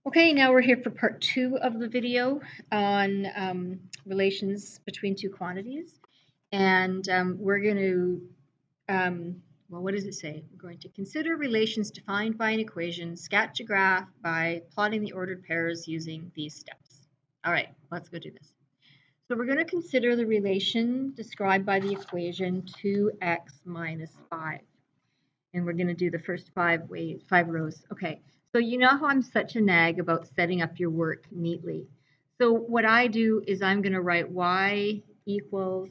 Okay, now we're here for part 2 of the video on relations between two quantities. And we're going to, well, what does it say? We're going to consider relations defined by an equation, sketch a graph by plotting the ordered pairs using these steps. All right, let's go do this. So we're going to consider the relation described by the equation 2x minus 5. And we're going to do the first 5 rows. Okay, so you know how I'm such a nag about setting up your work neatly. So what I do is I'm going to write y equals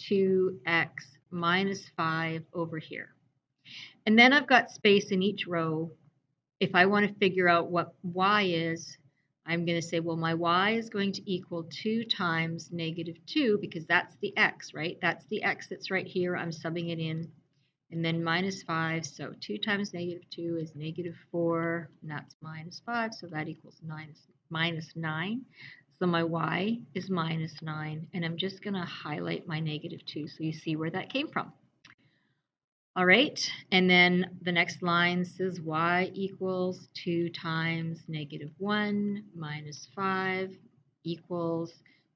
2x minus 5 over here. And then I've got space in each row. If I want to figure out what y is, I'm going to say, well, my y is going to equal 2 times negative 2 because that's the x, right? That's the x that's right here. I'm subbing it in. And then minus 5, so 2 times negative 2 is negative 4, and that's minus 5, so that equals minus 9. So my y is minus 9, and I'm just going to highlight my negative 2 so you see where that came from. All right, and then the next line says y equals 2 times negative 1 minus 5 equals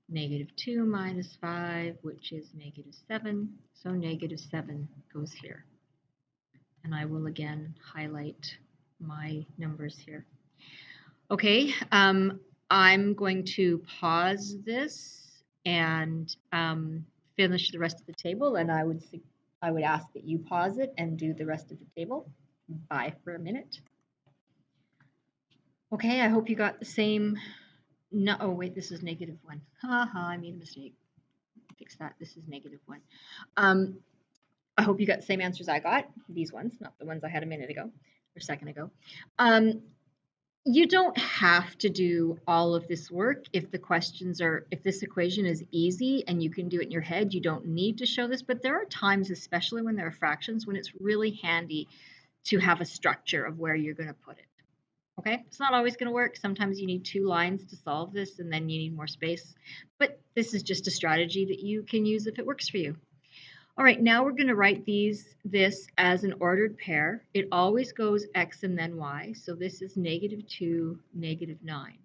negative 2 minus 5, which is negative 7. So negative 7 goes here. And I will again highlight my numbers here. Okay, I'm going to pause this and finish the rest of the table, and I would ask that you pause it and do the rest of the table. Bye for a minute. Okay, I hope you got the same. No, oh wait, this is negative 1. Haha, I made a mistake. Fix that. This is negative 1. I hope you got the same answers I got. These ones, not the ones I had a minute ago or a second ago. You don't have to do all of this work if if this equation is easy and you can do it in your head. You don't need to show this, but there are times, especially when there are fractions, when it's really handy to have a structure of where you're going to put it. Okay, it's not always going to work. Sometimes you need 2 lines to solve this and then you need more space, but this is just a strategy that you can use if it works for you. All right, now we're going to write this as an ordered pair. It always goes x and then y. So this is negative 2, negative 9.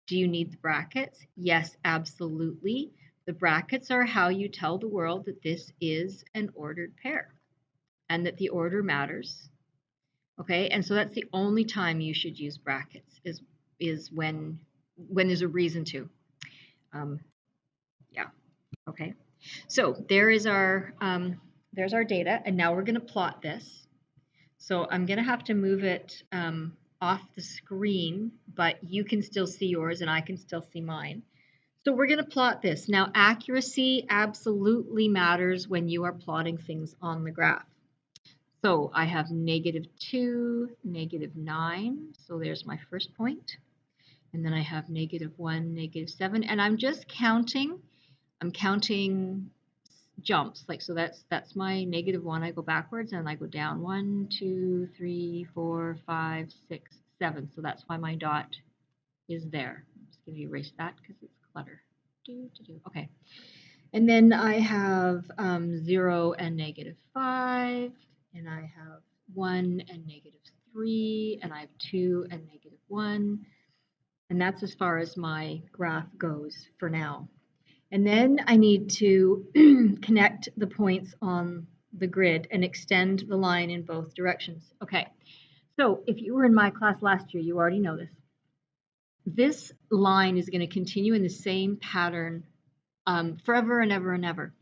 Do you need the brackets? Yes, absolutely. The brackets are how you tell the world that this is an ordered pair and that the order matters. Okay, and so that's the only time you should use brackets is when there's a reason to. Yeah, okay. So there's our data, and now we're going to plot this. So I'm going to have to move it off the screen, but you can still see yours and I can still see mine. So we're going to plot this. Now, accuracy absolutely matters when you are plotting things on the graph. So I have negative 2, negative 9. So there's my first point. And then I have negative 1, negative 7. And I'm just counting. I'm counting jumps, like, so that's my negative 1. I go backwards and I go down 1, 2, 3, 4, 5, 6, 7. So that's why my dot is there. I'm just going to erase that because it's clutter. Okay, and then I have 0 and negative 5, and I have 1 and negative 3, and I have 2 and negative 1, and that's as far as my graph goes for now. And then I need to connect the points on the grid and extend the line in both directions. Okay, so if you were in my class last year, you already know this. This line is going to continue in the same pattern forever and ever and ever.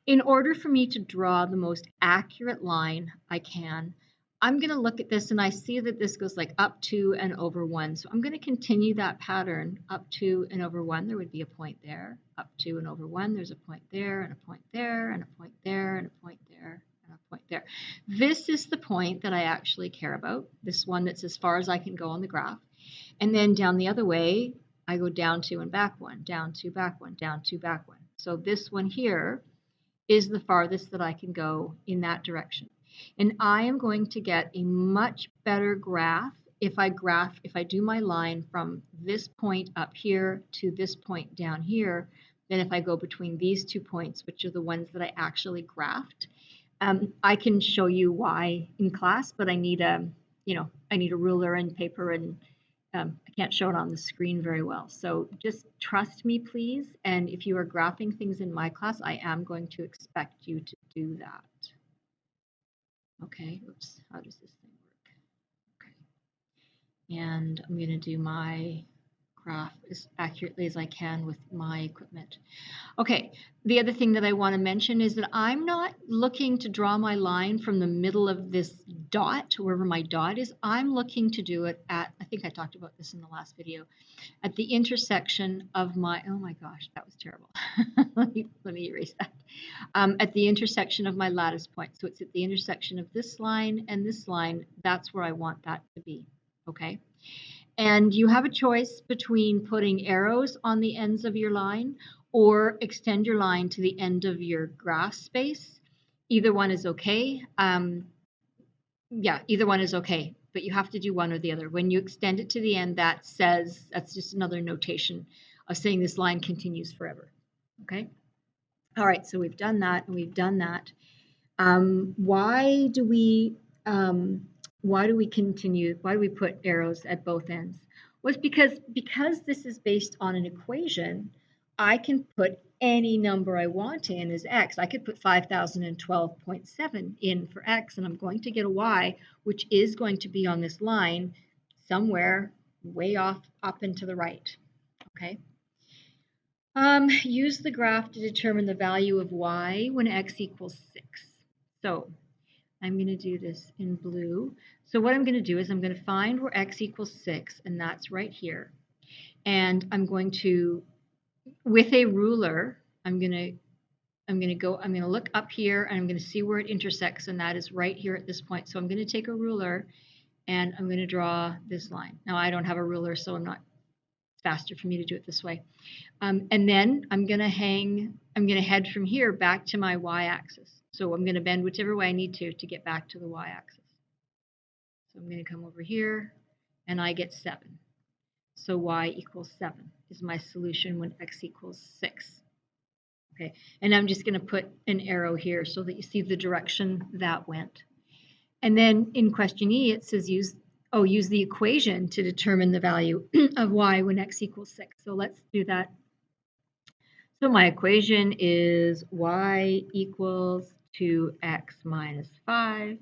In order for me to draw the most accurate line I can, I'm going to look at this and I see that this goes like up 2 and over 1. So I'm going to continue that pattern up 2 and over 1. There would be a point there. Up 2 and over 1, there's a point there and a point there and a point there and a point there and a point there. This is the point that I actually care about, this one that's as far as I can go on the graph. And then down the other way, I go down 2 and back 1, down 2, back 1, down 2, back 1. So this one here is the farthest that I can go in that direction. And I am going to get a much better graph if I do my line from this point up here to this point down here than if I go between these 2 points, which are the ones that I actually graphed. I can show you why in class, but I need a ruler and paper and I can't show it on the screen very well. So just trust me, please. And if you are graphing things in my class, I am going to expect you to do that. Okay, oops, how does this thing work? Okay, and I'm going to do my graph as accurately as I can with my equipment. Okay, the other thing that I want to mention is that I'm not looking to draw my line from the middle of this dot, wherever my dot is. I'm looking to do it at, I think I talked about this in the last video, at the intersection of my, oh my gosh, that was terrible. let me erase that. At the intersection of my lattice point. So it's at the intersection of this line and this line. That's where I want that to be, okay? And you have a choice between putting arrows on the ends of your line or extend your line to the end of your graph space. Either one is okay. Yeah, either one is okay, but you have to do one or the other. When you extend it to the end, that says, that's just another notation of saying this line continues forever, okay? All right, so we've done that and we've done that. Why do we continue? Why do we put arrows at both ends? Well, it's because this is based on an equation, I can put any number I want in as x. I could put 5012.7 in for x, and I'm going to get a y, which is going to be on this line somewhere way off up and to the right, okay? Use the graph to determine the value of y when x equals 6. So I'm going to do this in blue. So what I'm going to do is I'm going to find where x equals 6, and that's right here. And I'm going to, with a ruler, I'm going to look up here and I'm going to see where it intersects, and that is right here at this point. So I'm going to take a ruler and I'm going to draw this line. Now I don't have a ruler, so it's faster for me to do it this way. And then I'm going to head from here back to my y-axis. So I'm going to bend whichever way I need to get back to the y-axis. So I'm going to come over here, and I get 7. So y equals 7 is my solution when x equals 6. Okay, and I'm just going to put an arrow here so that you see the direction that went. And then in question E, it says use the equation to determine the value of y when x equals 6. So let's do that. So my equation is y equals 2x minus 5.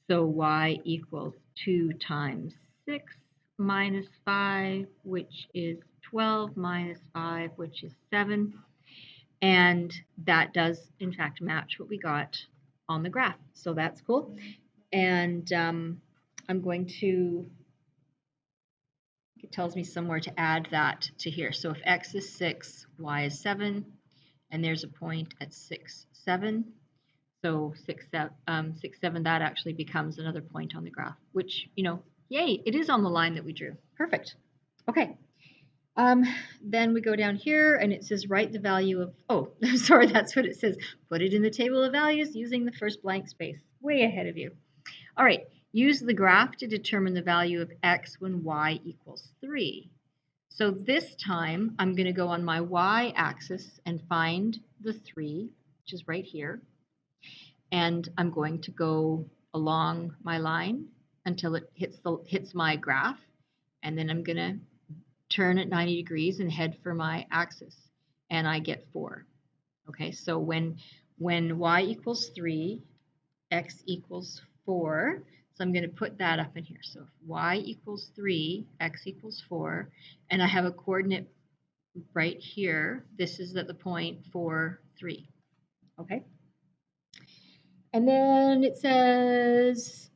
So y equals 2 times 6 minus 5, which is 12 minus 5, which is 7. And that does, in fact, match what we got on the graph. So that's cool. And I'm going to, it tells me somewhere to add that to here. So if x is 6, y is 7, and there's a point at 6, 7. So 6, 7, that actually becomes another point on the graph, which, yay, it is on the line that we drew. Perfect. Okay. Then we go down here and it says write the value of, oh, sorry, that's what it says. Put it in the table of values using the first blank space. Way ahead of you. All right, use the graph to determine the value of x when y equals 3. So this time I'm going to go on my y-axis and find the 3, which is right here. And I'm going to go along my line until it hits my graph. And then I'm going to turn at 90 degrees and head for my axis, and I get 4. Okay, so when y equals 3, x equals 4, so I'm going to put that up in here. So if y equals 3, x equals 4, and I have a coordinate right here, this is at the point 4, 3. Okay? And then it says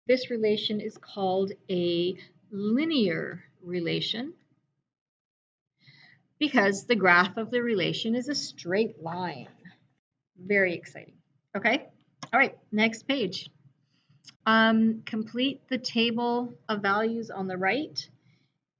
this relation is called a linear relation because the graph of the relation is a straight line. Very exciting. Okay? All right, next page. Complete the table of values on the right,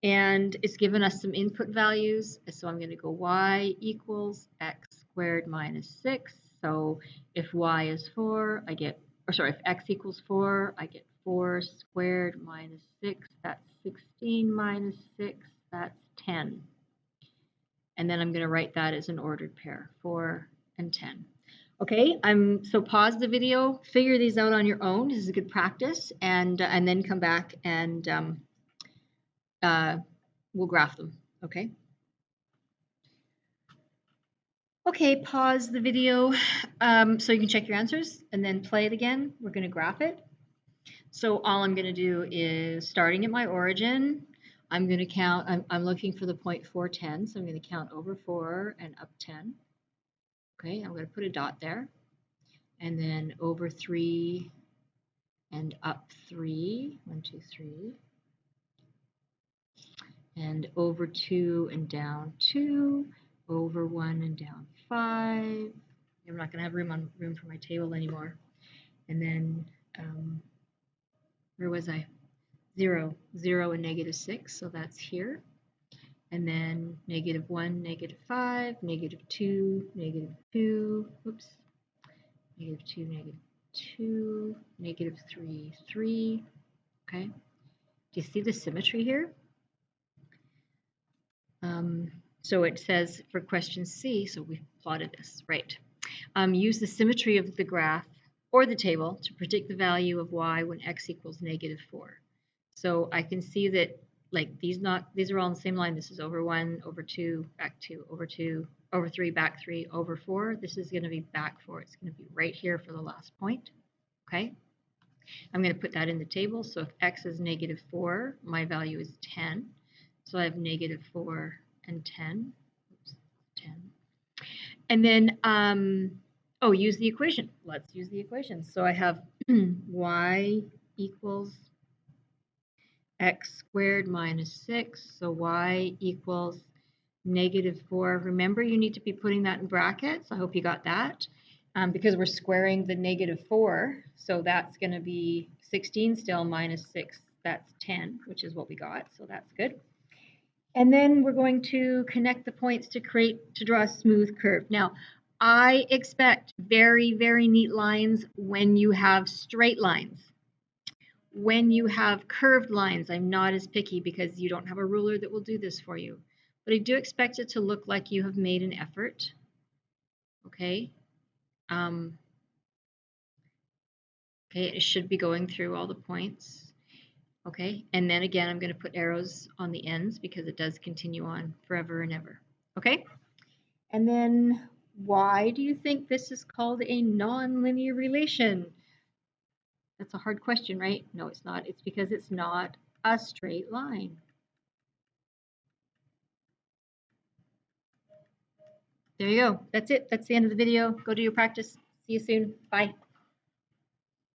and it's given us some input values. So I'm going to go y equals x squared minus 6. So if y is 4, if x equals 4, I get 4 squared minus 6. That's 16 minus 6. That's 10. And then I'm going to write that as an ordered pair, 4 and 10. Okay, so pause the video, figure these out on your own. This is a good practice, and then come back and we'll graph them, okay? Okay, pause the video so you can check your answers and then play it again. We're going to graph it. So all I'm going to do is starting at my origin, I'm going to count, I'm looking for the point 410, so I'm going to count over 4 and up 10. Okay, I'm going to put a dot there. And then over 3 and up 3, 1, 2, 3. And over 2 and down 2, over 1 and down 5. I'm not going to have room for my table anymore. And then, where was I? 0, 0 and negative 6, so that's here. And then negative 1, negative 5, negative 2, negative 2, oops, negative 2, negative 2, negative 3, 3, okay? Do you see the symmetry here? So it says for question C, so we've plotted this, right? Use the symmetry of the graph or the table to predict the value of y when x equals negative 4. So I can see that like these are all on the same line. This is over 1, over 2, back 2, over 2, over 3, back 3, over 4. This is going to be back 4. It's going to be right here for the last point, okay? I'm going to put that in the table. So if x is negative 4, my value is 10. So I have negative 4 and 10. Oops, 10. And then, use the equation. Let's use the equation. So I have y equals x squared minus 6. So y equals negative 4. Remember, you need to be putting that in brackets. I hope you got that. Because we're squaring the negative 4. So that's going to be 16 still minus 6. That's 10, which is what we got. So that's good. And then we're going to connect the points to draw a smooth curve. Now, I expect very, very neat lines when you have straight lines. When you have curved lines, I'm not as picky because you don't have a ruler that will do this for you. But I do expect it to look like you have made an effort. Okay. Okay, it should be going through all the points. Okay, and then again, I'm going to put arrows on the ends because it does continue on forever and ever. Okay, and then why do you think this is called a nonlinear relation? That's a hard question, right? No, it's not. It's because it's not a straight line. There you go. That's it. That's the end of the video. Go do your practice. See you soon. Bye.